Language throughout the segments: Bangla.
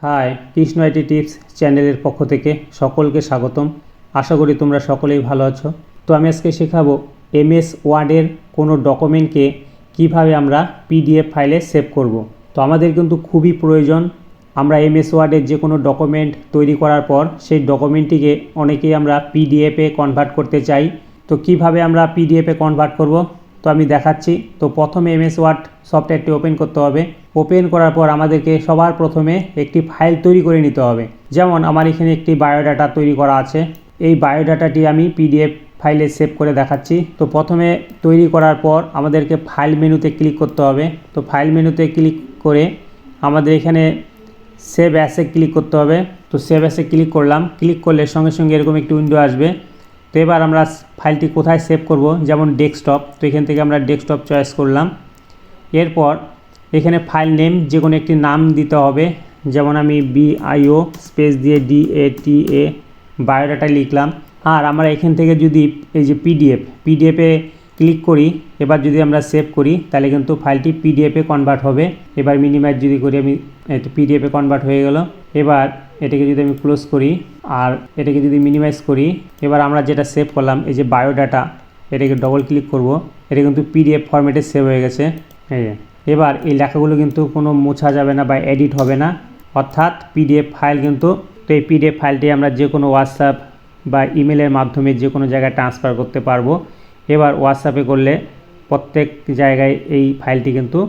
হাই, কৃষ্ণ আইটি টিপস চ্যানেলের পক্ষ থেকে সকলকে স্বাগতম। আশা করি তোমরা সকলেই ভালো আছো। তো আমি আজকে শেখাবো এমএস ওয়ার্ডের কোনো ডকুমেন্টকে কিভাবে আমরা পিডিএফ ফাইলে সেভ করব। তো আমাদের কিন্তু খুবই প্রয়োজন, আমরা এমএস ওয়ার্ডের যে কোনো ডকুমেন্ট তৈরি করার পর সেই ডকুমেন্টটিকে অনেকেই আমরা পিডিএফে কনভার্ট করতে চাই। তো কিভাবে আমরা পিডিএফে কনভার্ট করব তো আমি দেখাচ্ছি। তো প্রথমে এমএস ওয়ার্ড সফটওয়্যারটি ওপেন করতে হবে। ওপেন করার পর আমাদেরকে সবার প্রথমে একটি ফাইল তৈরি করে নিতে হবে। যেমন আমার এখানে একটি বায়োডাটা তৈরি করা আছে, এই বায়োডাটাটি আমি পিডিএফ ফাইলে সেভ করে দেখাচ্ছি। তো প্রথমে তৈরি করার পর আমাদেরকে ফাইল মেনুতে ক্লিক করতে হবে। তো ফাইল মেনুতে ক্লিক করে আমাদের এখানে সেভ অ্যাসে ক্লিক করতে হবে। তো সেভ অ্যাসে ক্লিক করলাম, ক্লিক করলে সঙ্গে সঙ্গে এরকম একটি উইন্ডো আসবে। তো এবার আমরা ফাইলটি কোথায় সেভ করব, যেমন ডেস্কটপ, তো এখান থেকে আমরা ডেস্কটপ চয়েস করলাম। এরপর এখানে ফাইল নেম যে কোনো একটি নাম দিতে হবে, যেমন আমি BIO স্পেস দিয়ে DATA বায়োডাটা লিখলাম। আর আমরা এখান থেকে যদি এই যে পিডিএফে ক্লিক করি, এবার যদি আমরা সেভ করি তাহলে কিন্তু ফাইলটি পিডিএফে কনভার্ট হবে। এবার মিনিমাইজ যদি করি আমি, পিডিএফে কনভার্ট হয়ে গেল। এবার এটাকে যদি আমি ক্লোজ করি আর এটাকে যদি মিনিমাইজ করি, এবার আমরা যেটা সেভ করলাম এই যে বায়োডাটা, এটাকে ডবল ক্লিক করব, এটা কিন্তু পিডিএফ ফরম্যাটে সেভ হয়ে গেছে। এবার এই লেখাগুলো কিন্তু কোনো মোছা যাবে না বা এডিট হবে না, অর্থাৎ পিডিএফ ফাইল কিন্তু। তো এই পিডিএফ ফাইলটি আমরা যে কোনো হোয়াটসঅ্যাপ বা ইমেলের মাধ্যমে যে কোনো জায়গায় ট্রান্সফার করতে পারবো। এবার হোয়াটসঅ্যাপে করলে প্রত্যেক জায়গায় এই ফাইলটি কিন্তু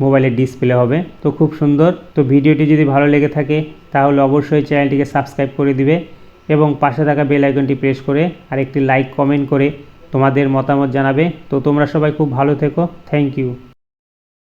মোবাইলে ডিসপ্লে হবে। তো খুব সুন্দর। তো ভিডিওটি যদি ভালো লেগে থাকে তাহলে অবশ্যই চ্যানেলটিকে সাবস্ক্রাইব করে দিবে এবং পাশে থাকা বেল আইকনটি প্রেস করে আর একটি লাইক কমেন্ট করে তোমাদের মতামত জানাবে। তো তোমরা সবাই খুব ভালো থেকো। Thank you.